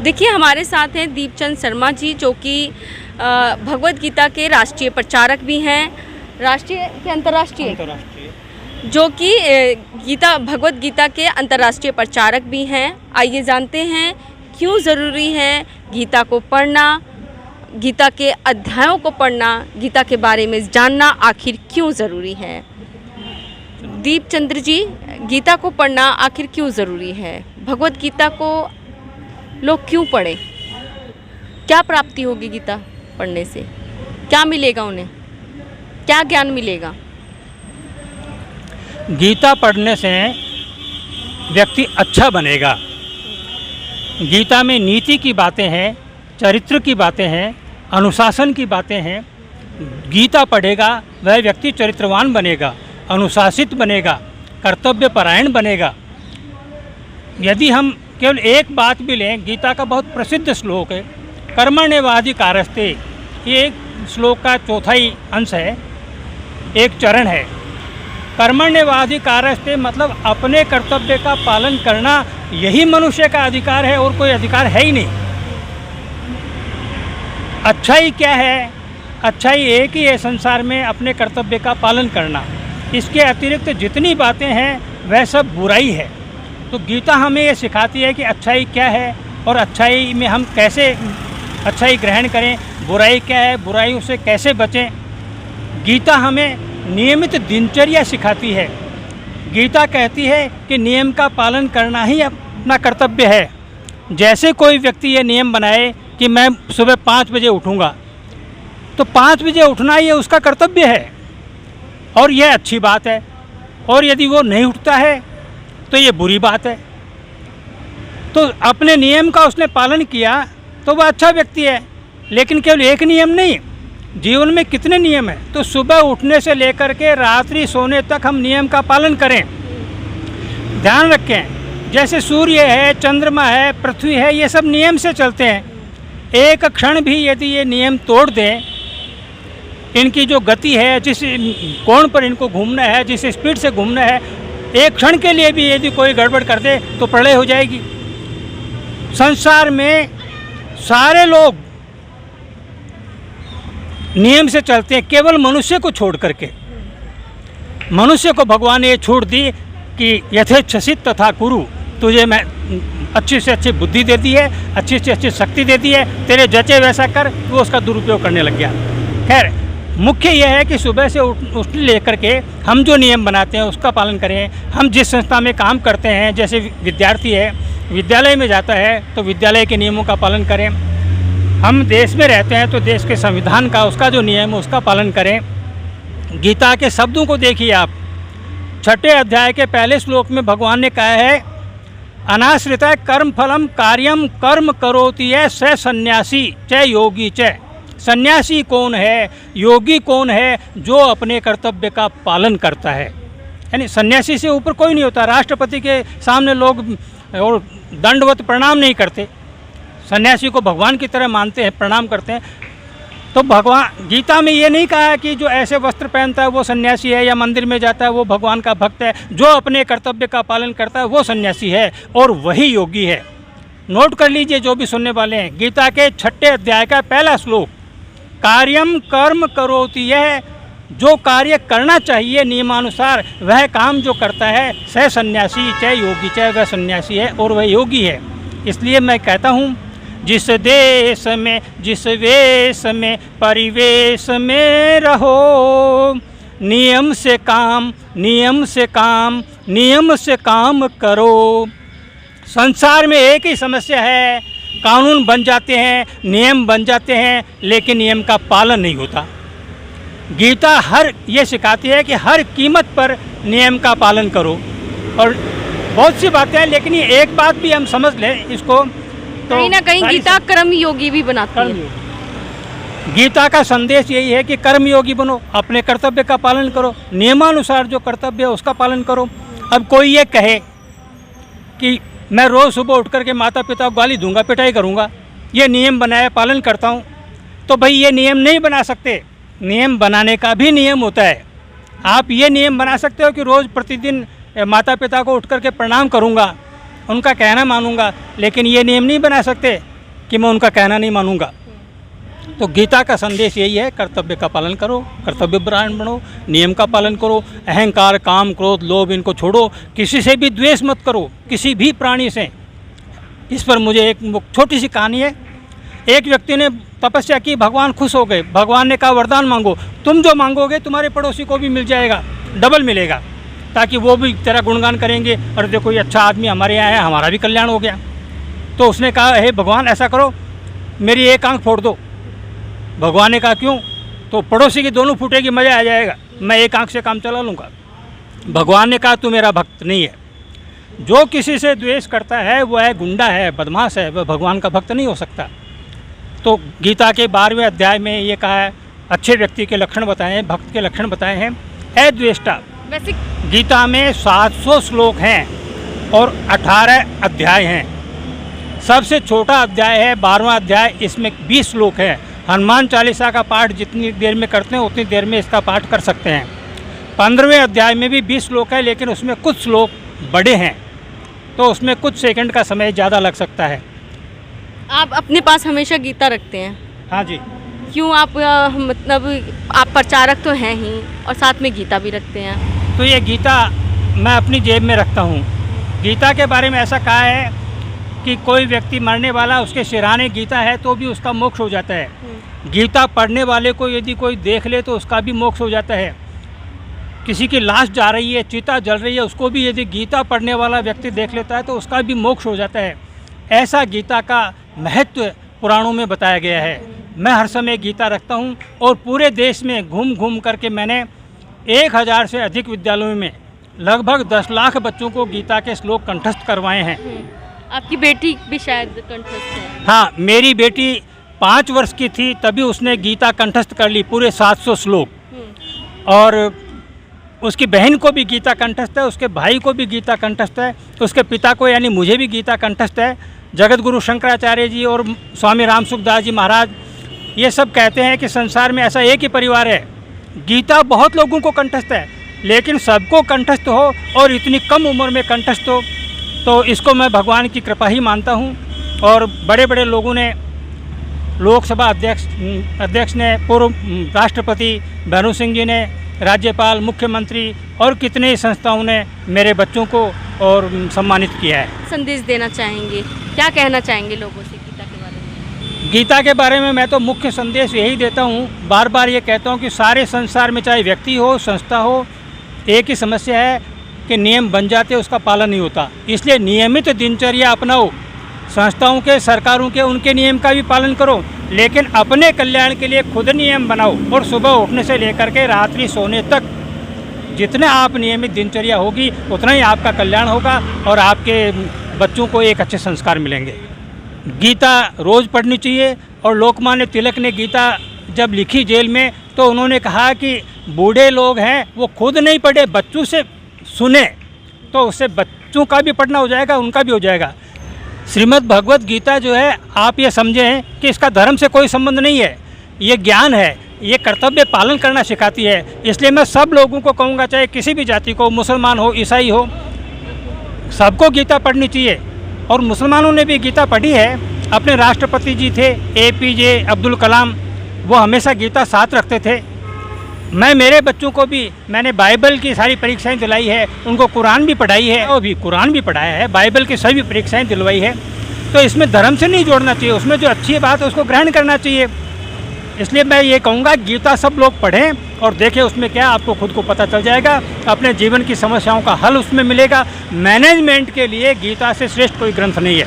देखिए, हमारे साथ हैं दीपचंद शर्मा जी, जो कि भगवत गीता के राष्ट्रीय प्रचारक भी हैं, राष्ट्रीय के अंतर्राष्ट्रीय, जो कि भगवत गीता के अंतर्राष्ट्रीय प्रचारक भी हैं। आइए जानते हैं क्यों ज़रूरी है गीता को पढ़ना, गीता के अध्यायों को पढ़ना, गीता के बारे में जानना आखिर क्यों ज़रूरी है। दीपचंद्र जी, गीता को पढ़ना आखिर क्यों ज़रूरी है? भगवत गीता को लोग क्यों पढ़ें? क्या प्राप्ति होगी गीता पढ़ने से? क्या मिलेगा उन्हें? क्या ज्ञान मिलेगा? गीता पढ़ने से व्यक्ति अच्छा बनेगा। गीता में नीति की बातें हैं, चरित्र की बातें हैं, अनुशासन की बातें हैं। गीता पढ़ेगा वह व्यक्ति चरित्रवान बनेगा, अनुशासित बनेगा, कर्तव्यपरायण बनेगा। यदि हम केवल एक बात भी लें, गीता का बहुत प्रसिद्ध श्लोक है, कर्मण्येवाधिकारस्ते। ये एक श्लोक का चौथा ही अंश है, एक चरण है। कर्मण्येवाधिकारस्ते मतलब अपने कर्तव्य का पालन करना, यही मनुष्य का अधिकार है और कोई अधिकार है ही नहीं। अच्छाई क्या है? अच्छाई एक ही है संसार में, अपने कर्तव्य का पालन करना। इसके अतिरिक्त जितनी बातें हैं वह सब बुराई है। तो गीता हमें ये सिखाती है कि अच्छाई क्या है और अच्छाई में हम कैसे अच्छाई ग्रहण करें, बुराई क्या है, बुराइयों से कैसे बचें। गीता हमें नियमित दिनचर्या सिखाती है। गीता कहती है कि नियम का पालन करना ही अपना कर्तव्य है। जैसे कोई व्यक्ति ये नियम बनाए कि मैं सुबह 5 बजे उठूँगा, तो 5 बजे उठना ही उसका कर्तव्य है और यह अच्छी बात है। और यदि वो नहीं उठता है तो ये बुरी बात है। तो अपने नियम का उसने पालन किया तो वह अच्छा व्यक्ति है। लेकिन केवल एक नियम नहीं, जीवन में कितने नियम हैं। तो सुबह उठने से लेकर के रात्रि सोने तक हम नियम का पालन करें। ध्यान रखें, जैसे सूर्य है, चंद्रमा है, पृथ्वी है, ये सब नियम से चलते हैं। एक क्षण भी यदि ये नियम तोड़ दें, इनकी जो गति है, जिस कोण पर इनको घूमना है, जिस स्पीड से घूमना है, एक क्षण के लिए भी यदि कोई गड़बड़ कर दे तो प्रलय हो जाएगी। संसार में सारे लोग नियम से चलते हैं, केवल मनुष्य को छोड़ करके। मनुष्य को भगवान ने ये छूट दी कि यथेच्छसि तथा कुरु। तुझे मैं अच्छी से अच्छी बुद्धि दे दी है, अच्छी से अच्छी शक्ति दे दी है, तेरे जचे वैसा कर। वो उसका दुरुपयोग करने लग गया। खैर, मुख्य यह है कि सुबह से उठ लेकर के हम जो नियम बनाते हैं उसका पालन करें। हम जिस संस्था में काम करते हैं, जैसे विद्यार्थी है, विद्यालय में जाता है तो विद्यालय के नियमों का पालन करें। हम देश में रहते हैं तो देश के संविधान का, उसका जो नियम है उसका पालन करें। गीता के शब्दों को देखिए आप। 6ठे अध्याय के पहले श्लोक में भगवान ने कहा है, अनाश्रिता कर्म फलम कार्यम कर्म करोति है स सन्यासी च योगी च। सन्यासी कौन है, योगी कौन है? जो अपने कर्तव्य का पालन करता है। यानी सन्यासी से ऊपर कोई नहीं होता। राष्ट्रपति के सामने लोग और दंडवत प्रणाम नहीं करते, सन्यासी को भगवान की तरह मानते हैं, प्रणाम करते हैं। तो भगवान गीता में ये नहीं कहा कि जो ऐसे वस्त्र पहनता है वो सन्यासी है, या मंदिर में जाता है वो भगवान का भक्त है। जो अपने कर्तव्य का पालन करता है वो सन्यासी है और वही योगी है। नोट कर लीजिए जो भी सुनने वाले हैं, गीता के 6ठे अध्याय का पहला श्लोक, कार्यम कर्म करोति है। जो कार्य करना चाहिए नियमानुसार वह काम जो करता है, स सन्यासी च योगी च, वह सन्यासी है और वह योगी है। इसलिए मैं कहता हूँ, जिस देश में जिस वेश में परिवेश में रहो, नियम से काम नियम से काम नियम से काम करो। संसार में एक ही समस्या है, कानून बन जाते हैं, नियम बन जाते हैं, लेकिन नियम का पालन नहीं होता। गीता ये सिखाती है कि हर कीमत पर नियम का पालन करो। और बहुत सी बातें हैं, लेकिन ये एक बात भी हम समझ लें इसको, तो कहीं ना कहीं गीता कर्म योगी भी बनाती है। गीता का संदेश यही है कि कर्म योगी बनो, अपने कर्तव्य का पालन करो, नियमानुसार जो कर्तव्य है उसका पालन करो। अब कोई ये कहे कि मैं रोज़ सुबह उठ करके माता पिता को गाली दूंगा, पिटाई करूंगा, ये नियम बनाया पालन करता हूं, तो भाई ये नियम नहीं बना सकते। नियम बनाने का भी नियम होता है। आप ये नियम बना सकते हो कि रोज़ प्रतिदिन माता पिता को उठ करके प्रणाम करूंगा, उनका कहना मानूंगा, लेकिन ये नियम नहीं बना सकते कि मैं उनका कहना नहीं मानूंगा। तो गीता का संदेश यही है, कर्तव्य का पालन करो, कर्तव्य परायण बनो, नियम का पालन करो, अहंकार, काम, क्रोध, लोभ इनको छोड़ो, किसी से भी द्वेष मत करो, किसी भी प्राणी से। इस पर मुझे एक छोटी सी कहानी है। एक व्यक्ति ने तपस्या की, भगवान खुश हो गए। भगवान ने कहा वरदान मांगो, तुम जो मांगोगे तुम्हारे पड़ोसी को भी मिल जाएगा, डबल मिलेगा, ताकि वो भी तेरा गुणगान करेंगे, और देखो ये अच्छा आदमी हमारे यहाँ है, हमारा भी कल्याण हो गया। तो उसने कहा हे भगवान ऐसा करो, मेरी एक आंख फोड़ दो। भगवान ने कहा क्यों? तो पड़ोसी की दोनों फूटेगी, मज़ा आ जाएगा, मैं एक आंख से काम चला लूँगा। भगवान ने कहा तू मेरा भक्त नहीं है। जो किसी से द्वेष करता है वह है गुंडा है, बदमाश है, वह भगवान का भक्त नहीं हो सकता। तो गीता के 12वें अध्याय में ये कहा है, अच्छे व्यक्ति के लक्षण बताए हैं, भक्त के लक्षण बताए हैं। अद्वेष्टा। वैसे गीता में 700 श्लोक हैं और 18 अध्याय हैं। सबसे छोटा अध्याय है 12वां अध्याय, इसमें 20 श्लोक है। हनुमान चालीसा का पाठ जितनी देर में करते हैं उतनी देर में इसका पाठ कर सकते हैं। 15वें अध्याय में भी 20 श्लोक है, लेकिन उसमें कुछ श्लोक बड़े हैं, तो उसमें कुछ सेकंड का समय ज़्यादा लग सकता है। आप अपने पास हमेशा गीता रखते हैं? हाँ जी। क्यों आप मतलब आप प्रचारक तो हैं ही और साथ में गीता भी रखते हैं? तो ये गीता मैं अपनी जेब में रखता हूँ। गीता के बारे में ऐसा कहा है कि कोई व्यक्ति मरने वाला उसके सिरहाने गीता है तो भी उसका मोक्ष हो जाता है। गीता पढ़ने वाले को यदि कोई देख ले तो उसका भी मोक्ष हो जाता है। किसी की लाश जा रही है, चिता जल रही है, उसको भी यदि गीता पढ़ने वाला व्यक्ति देख लेता है तो उसका भी मोक्ष हो जाता है। ऐसा गीता का महत्व पुराणों में बताया गया है। मैं हर समय गीता रखता हूँ और पूरे देश में घूम घूम करके मैंने 1000 से अधिक विद्यालयों में लगभग 10 लाख बच्चों को गीता के श्लोक कंठस्थ करवाए हैं। आपकी बेटी भी शायद कंठस्थ है? हाँ, मेरी बेटी 5 वर्ष की थी तभी उसने गीता कंठस्थ कर ली, पूरे 700 श्लोक। और उसकी बहन को भी गीता कंठस्थ है, उसके भाई को भी गीता कंठस्थ है, उसके पिता को यानी मुझे भी गीता कंठस्थ है। जगत गुरु शंकराचार्य जी और स्वामी राम सुखदास जी महाराज ये सब कहते हैं कि संसार में ऐसा एक ही परिवार है, गीता बहुत लोगों को कंठस्थ है, लेकिन सबको कंठस्थ हो और इतनी कम उम्र में कंठस्थ हो, तो इसको मैं भगवान की कृपा ही मानता हूँ। और बड़े बड़े लोगों ने, लोकसभा अध्यक्ष ने, पूर्व राष्ट्रपति भैरू सिंह जी ने, राज्यपाल, मुख्यमंत्री और कितने संस्थाओं ने मेरे बच्चों को और सम्मानित किया है। संदेश देना चाहेंगे, क्या कहना चाहेंगे लोगों से गीता के बारे में? गीता के बारे में मैं तो मुख्य संदेश यही देता हूँ, बार बार ये कहता हूँ कि सारे संसार में चाहे व्यक्ति हो, संस्था हो, एक ही समस्या है कि नियम बन जाते उसका पालन नहीं होता। इसलिए नियमित दिनचर्या अपनाओ, संस्थाओं के, सरकारों के, उनके नियम का भी पालन करो, लेकिन अपने कल्याण के लिए खुद नियम बनाओ। और सुबह उठने से लेकर के रात्रि सोने तक जितना आप नियमित दिनचर्या होगी उतना ही आपका कल्याण होगा और आपके बच्चों को एक अच्छे संस्कार मिलेंगे। गीता रोज़ पढ़नी चाहिए। और लोकमान्य तिलक ने गीता जब लिखी जेल में तो उन्होंने कहा कि बूढ़े लोग हैं वो खुद नहीं पढ़े, बच्चों से सुने, तो उससे बच्चों का भी पढ़ना हो जाएगा, उनका भी हो जाएगा। श्रीमद् भगवत गीता जो है, आप ये समझें कि इसका धर्म से कोई संबंध नहीं है, ये ज्ञान है, ये कर्तव्य पालन करना सिखाती है। इसलिए मैं सब लोगों को कहूँगा, चाहे किसी भी जाति को, मुसलमान हो, ईसाई हो, सबको गीता पढ़नी चाहिए। और मुसलमानों ने भी गीता पढ़ी है। अपने राष्ट्रपति जी थे APJ अब्दुल कलाम, वो हमेशा गीता साथ रखते थे। मैं मेरे बच्चों को भी मैंने बाइबल की सारी परीक्षाएं दिलाई है, उनको कुरान भी पढ़ाई है और भी कुरान भी पढ़ाया है, बाइबल की सभी परीक्षाएं दिलवाई है। तो इसमें धर्म से नहीं जोड़ना चाहिए, उसमें जो अच्छी बात है उसको ग्रहण करना चाहिए। इसलिए मैं ये कहूँगा गीता सब लोग पढ़ें और देखें उसमें क्या, आपको खुद को पता चल जाएगा, अपने जीवन की समस्याओं का हल उसमें मिलेगा। मैनेजमेंट के लिए गीता से श्रेष्ठ कोई ग्रंथ नहीं है।